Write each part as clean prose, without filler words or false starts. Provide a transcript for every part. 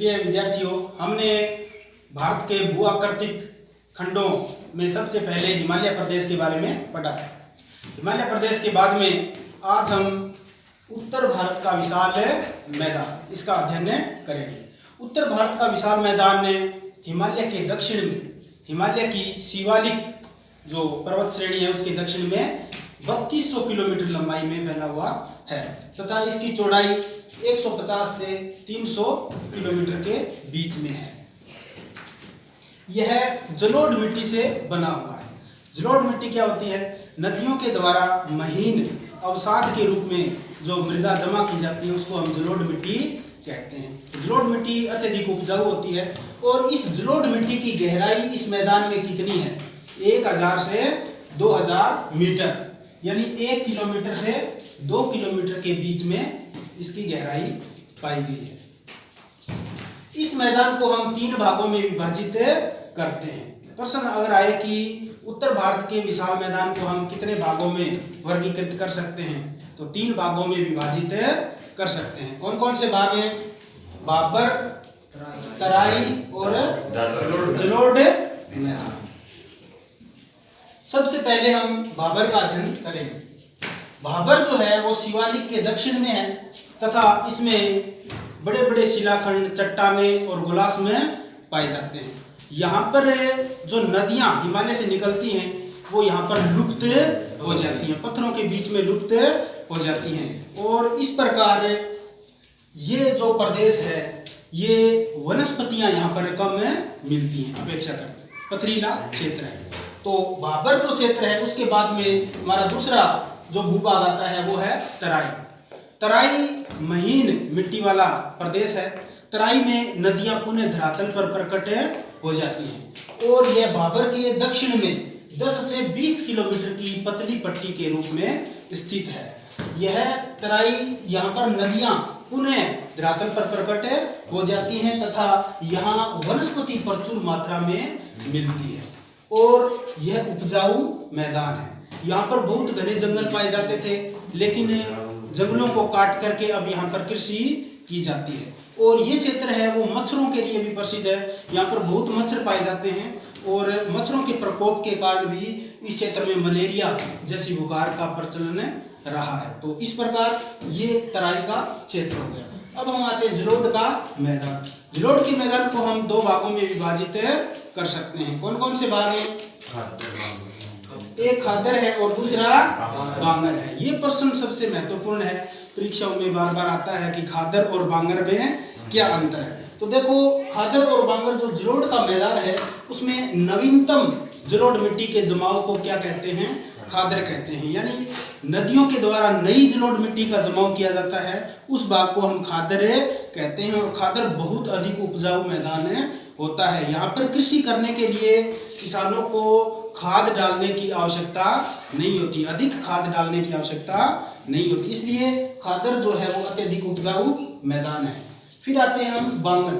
प्रिय विद्यार्थियों, हमने भारत के भूआकृतिक खंडों में सबसे पहले हिमालय प्रदेश के बारे में पढ़ा था। हिमालय प्रदेश के बाद में आज हम उत्तर भारत का विशाल मैदान, इसका अध्ययन करेंगे। उत्तर भारत का विशाल मैदान हिमालय के दक्षिण में, हिमालय की शिवालिक जो पर्वत श्रेणी है उसके दक्षिण में 3200 किलोमीटर लंबाई में फैला हुआ है तथा इसकी चौड़ाई 150 से 300 किलोमीटर के बीच में है। यह जलोढ़ मिट्टी से बना हुआ है। जलोढ़ मिट्टी क्या होती है? नदियों के द्वारा महीन अवसाद के रूप में जो मृदा जमा की जाती है उसको हम जलोढ़ मिट्टी कहते हैं। जलोढ़ मिट्टी अत्यधिक उपजाऊ होती है और इस जलोढ़ मिट्टी की गहराई इस मैदान में कितनी है? 1000 से 2000 मीटर, यानी 1 किलोमीटर से 2 किलोमीटर के बीच में इसकी गहराई पाई गई है। इस मैदान को हम 3 भागों में विभाजित करते हैं। प्रश्न अगर आए कि उत्तर भारत के विशाल मैदान को हम कितने भागों में वर्गीकृत कर सकते हैं, तो 3 भागों में विभाजित कर सकते हैं। कौन कौन से भाग हैं? बाबर, तराई और जलोढ़ मैदान। सबसे पहले हम बाबर का अध्ययन करेंगे। बाबर जो है वो शिवालिक के दक्षिण में है तथा इसमें बड़े बड़े शिलाखंड, चट्टानें और गुलास में पाए जाते हैं। यहाँ पर जो नदियाँ हिमालय से निकलती हैं वो यहाँ पर लुप्त हो जाती हैं, पत्थरों के बीच में लुप्त हो जाती हैं और इस प्रकार ये जो प्रदेश है ये वनस्पतियाँ यहाँ पर कम मिलती हैं अपेक्षाकृत, पथरीला क्षेत्र है। तो बाबर जो क्षेत्र है उसके बाद में हमारा दूसरा जो भूभाग आता है वो है तराई। तराई महीन मिट्टी वाला प्रदेश है। तराई में नदियां पुनः धरातल पर प्रकट हो जाती हैं और यह बाबर के दक्षिण में 10 से 20 किलोमीटर की पतली पट्टी के रूप में स्थित है। यह तराई, यहाँ पर नदियां पुनः धरातल पर प्रकट हो जाती हैं तथा यहाँ वनस्पति प्रचुर मात्रा में मिलती है और यह उपजाऊ मैदान है। यहाँ पर बहुत घने जंगल पाए जाते थे, लेकिन जंगलों को काट करके अब यहाँ पर कृषि की जाती है और ये क्षेत्र है वो मच्छरों के लिए भी प्रसिद्ध है। यहाँ पर बहुत मच्छर पाए जाते हैं और मच्छरों के प्रकोप के कारण भी इस क्षेत्र में मलेरिया जैसी बुखार का प्रचलन रहा है। तो इस प्रकार ये तराई का क्षेत्र हो गया। अब हम आते हैं जलोढ़ का मैदान। जलोढ़ के मैदान को हम 2 भागों में विभाजित कर सकते हैं। कौन कौन से भाग हैं? एक खादर है और दूसरा बांगर है। ये प्रश्न सबसे महत्वपूर्ण है, परीक्षाओं में बार बार आता है कि खादर और बांगर में क्या अंतर है। तो देखो, खादर और बांगर जो जलोढ़ का मैदान है उसमें नवीनतम जलोढ़ मिट्टी के जमाव को क्या कहते हैं? खादर कहते हैं। यानी नदियों के द्वारा नई जलोढ़ मिट्टी का जमाव किया जाता है, उस भाग को हम खादर कहते हैं। और खादर बहुत अधिक उपजाऊ मैदान होता है। यहाँ पर कृषि करने के लिए किसानों को खाद डालने की आवश्यकता नहीं होती, अधिक खाद डालने की आवश्यकता नहीं होती, इसलिए खादर जो है वो अत्यधिक उपजाऊ मैदान है। फिर आते हैं हम बांगर।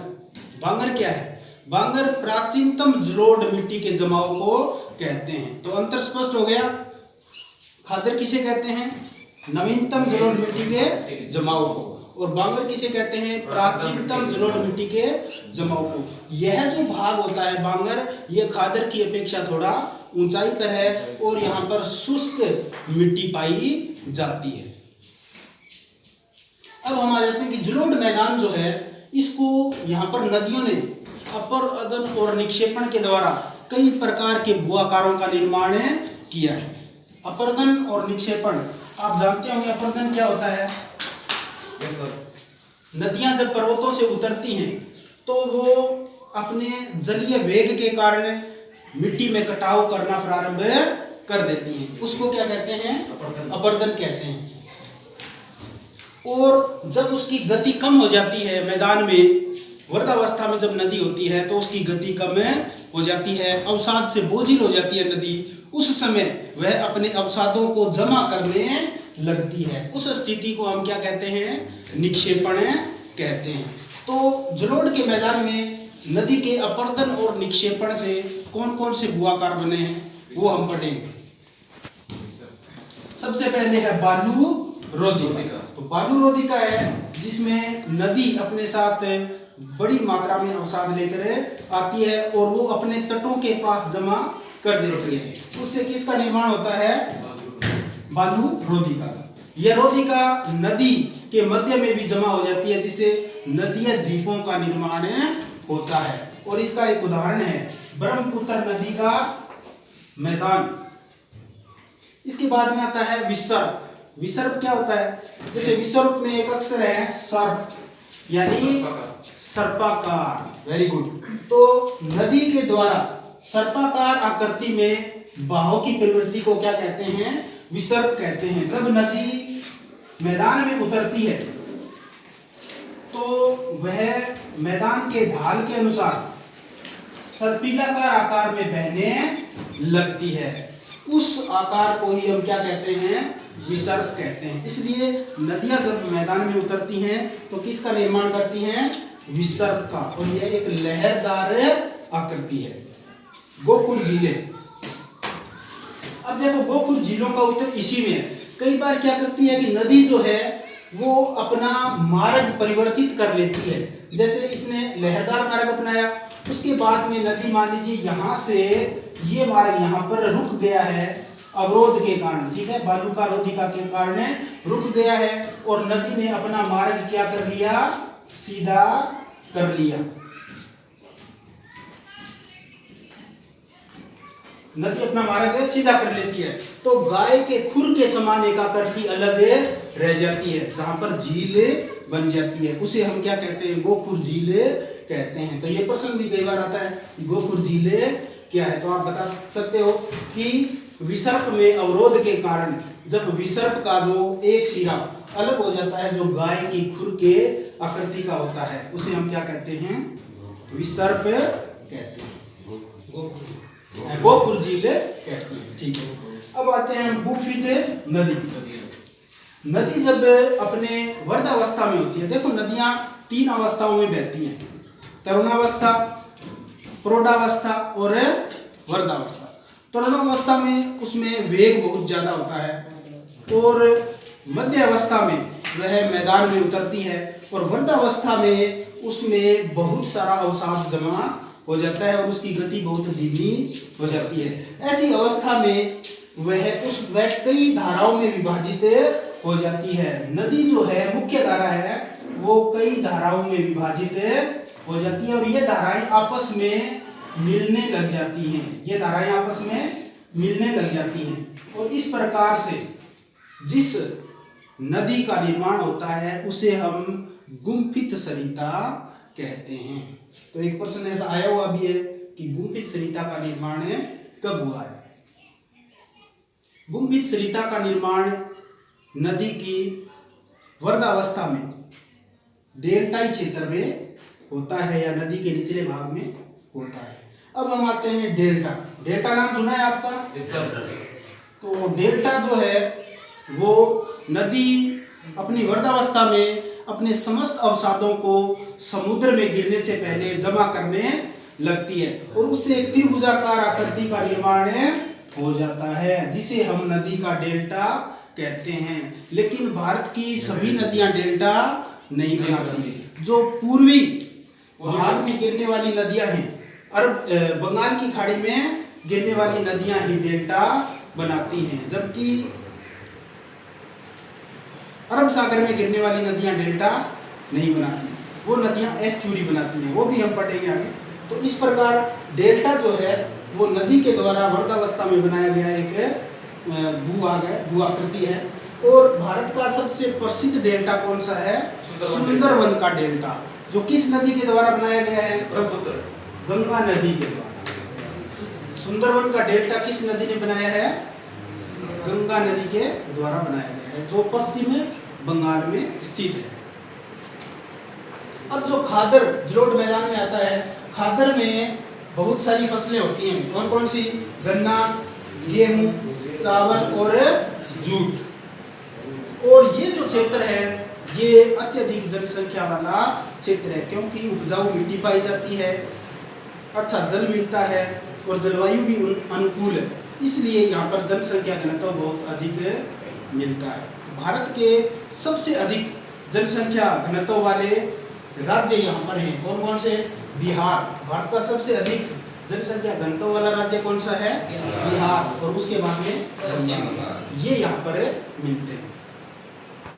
बांगर क्या है? बांगर प्राचीनतम जलोढ़ मिट्टी के जमाव को कहते हैं। तो अंतर स्पष्ट हो गया। खादर किसे कहते हैं? नवीनतम जलोढ़ मिट्टी के जमाव को, और बांगर किसे कहते हैं? प्राचीनतम जलोढ़ मिट्टी के जमाव को। यह जो भाग होता है बांगर, यह खादर की अपेक्षा थोड़ा ऊंचाई पर है और यहाँ पर शुष्क मिट्टी पाई जाती है। अब हम आ जाते हैं कि जलोढ़ मैदान जो है इसको यहाँ पर नदियों ने अपरदन और निक्षेपण के द्वारा कई प्रकार के भूआकारों का निर्माण किया है। अपरदन और निक्षेपण आप जानते होंगे। अपरदन क्या होता है? नदियां जब पर्वतों से उतरती हैं तो वो अपने जलीय वेग के कारण मिट्टी में कटाव करना प्रारंभ कर देती हैं, उसको क्या कहते हैं? अपरदन कहते हैं। और जब उसकी गति कम हो जाती है मैदान में, वृद्धावस्था में जब नदी होती है तो उसकी गति कम हो जाती है, अवसाद से बोझिल हो जाती है नदी, उस समय वह अपने अवसादों को जमा करने लगती है। उस स्थिति को हम क्या कहते हैं? निक्षेपण कहते हैं। तो जलोढ़ के मैदान में नदी के अपरदन और निक्षेपण से कौन कौन से भूआकार बने हैं वो हम पढ़ेंगे। सबसे पहले है बालू रोधिका। तो बालू रोधिका है जिसमें नदी अपने साथ बड़ी मात्रा में अवसाद लेकर आती है और वो अपने तटों के पास जमा कर देती है। उससे किसका निर्माण होता है? बालू रोधिका। यह रोधिका नदी के मध्य में भी जमा हो जाती है, जिससे नदीय द्वीपों का निर्माण होता है। और इसका एक उदाहरण है ब्रह्मपुत्र नदी का मैदान। इसके बाद में आता है विसर्प। विसर्प क्या होता है? जैसे विसर्प में एक अक्षर है सर्प, यानी सर्पाकार। Very good. तो नदी के द्वारा सर्पाकार आकृति में बहाव की प्रवृत्ति को क्या कहते हैं? विसर्प कहते हैं। जब नदी मैदान में उतरती है तो वह मैदान के ढाल के अनुसार सर्पिलाकार आकार में बहने लगती है। उस आकार को ही हम क्या कहते हैं? विसर्प कहते हैं। इसलिए नदियां जब मैदान में उतरती हैं तो किसका निर्माण करती हैं? विसर्प का। और यह एक लहरदार आकृति है। गोकुल झीलें। अब देखो गोकुल झीलों का उत्तर इसी में है। कई बार क्या करती है कि नदी जो है वो अपना मार्ग परिवर्तित कर लेती है। जैसे इसने लहरदार मार्ग अपनाया, उसके बाद में नदी मान लीजिए यहाँ से ये मार्ग यहाँ पर रुक गया है अवरोध के कारण, ठीक है, बालू का रोधिका के कारण रुक गया है और नदी ने अपना मार्ग क्या कर लिया? सीधा कर लिया। नदी अपना मार्ग सीधा कर लेती है तो गाय के खुर के समान एक आकृति अलग रह जाती है, जहां पर झील बन जाती है। उसे हम क्या कहते हैं? गोखुर झील कहते हैं। तो ये प्रश्न भी कई बार आता है कि गोखुर झील क्या है? तो आप बता सकते हो कि विसर्प में अवरोध के कारण जब विसर्प का जो एक सिरा अलग हो जाता है, जो गाय की खुर के आकृति का होता है, उसे हम क्या कहते हैं? विसर्प कहते हैं, गोखुर झील कहते हैं। ठीक है। अब आते हैं हम गुम्फित नदी। नदी जब अपने वर्धावस्था में होती है, देखो नदियां 3 अवस्थाओं में बहती हैं, तरुणावस्था, प्रौढ़ावस्था और वर्धावस्था। तरुणावस्था में उसमें वेग बहुत ज्यादा होता है और मध्य अवस्था में वह मैदान में उतरती है और वर्धावस्था में उसमें बहुत सारा अवसाद जमा हो जाता है और उसकी गति बहुत धीमी हो जाती है। ऐसी अवस्था में वह कई धाराओं में विभाजित हो जाती है। नदी जो है मुख्य धारा है वो कई धाराओं में विभाजित हो जाती है और ये धाराएं आपस में मिलने लग जाती हैं। ये धाराएं आपस में मिलने लग जाती हैं और इस प्रकार से जिस नदी का निर्माण होता है उसे हम गुम्फित सरिता कहते हैं। तो एक प्रश्न ऐसा आया हुआ भी है कि गुम्फित सरिता का निर्माण कब हुआ है? गुम्फित सरिता का निर्माण नदी की वर्धावस्था में डेल्टाई क्षेत्र में होता है या नदी के निचले भाग में होता है। अब हम आते हैं डेल्टा। डेल्टा नाम सुना है आपका? तो डेल्टा जो है वो नदी अपनी वर्धावस्था में अपने समस्त अवसादों को समुद्र में गिरने से पहले जमा करने लगती है और उससे एक त्रिभुजाकार आकृति का निर्माण हो जाता है, जिसे हम नदी का डेल्टा कहते हैं। लेकिन भारत की सभी नदियां डेल्टा नहीं बनाती। जो पूर्वी भाग में गिरने वाली नदियां हैं, बंगाल की खाड़ी में गिरने वाली नदियां ही डेल्टा बनाती हैं, जबकि अरब सागर में गिरने वाली नदियां डेल्टा नहीं बनाती, वो नदियां एस्चुरी बनाती हैं, वो भी हम पढ़ेंगे आगे। तो इस प्रकार डेल्टा जो है वो नदी के द्वारा वर्धावस्था में बनाया गया एक भूभाग है, भू आकृति है। और भारत का सबसे प्रसिद्ध डेल्टा कौन सा है? सुंदरवन का डेल्टा, जो किस नदी के द्वारा बनाया गया है? ब्रह्मपुत्र, गंगा नदी के द्वारा। सुंदरवन का डेल्टा किस नदी ने बनाया है? गंगा नदी के द्वारा बनाया गया है, जो पश्चिम बंगाल में स्थित है। अब जो खादर जलोढ़ मैदान में आता है, खादर में बहुत सारी फसलें होती हैं। कौन कौन सी? गन्ना, गेहूं, चावल और जूट। और ये जो क्षेत्र है ये अत्यधिक जनसंख्या वाला क्षेत्र है, क्योंकि उपजाऊ मिट्टी पाई जाती है, अच्छा जल मिलता है और जलवायु भी अनुकूल है, इसलिए यहाँ पर जनसंख्या घनत्व बहुत अधिक मिलता है। भारत के सबसे अधिक जनसंख्या घनत्व वाले राज्य यहाँ पर हैं। कौन कौन से? बिहार, भारत का सबसे अधिक जनसंख्या घनत्व वाला राज्य कौन सा है? बिहार। और उसके बाद में बंगाल। ये यहाँ पर मिलते हैं।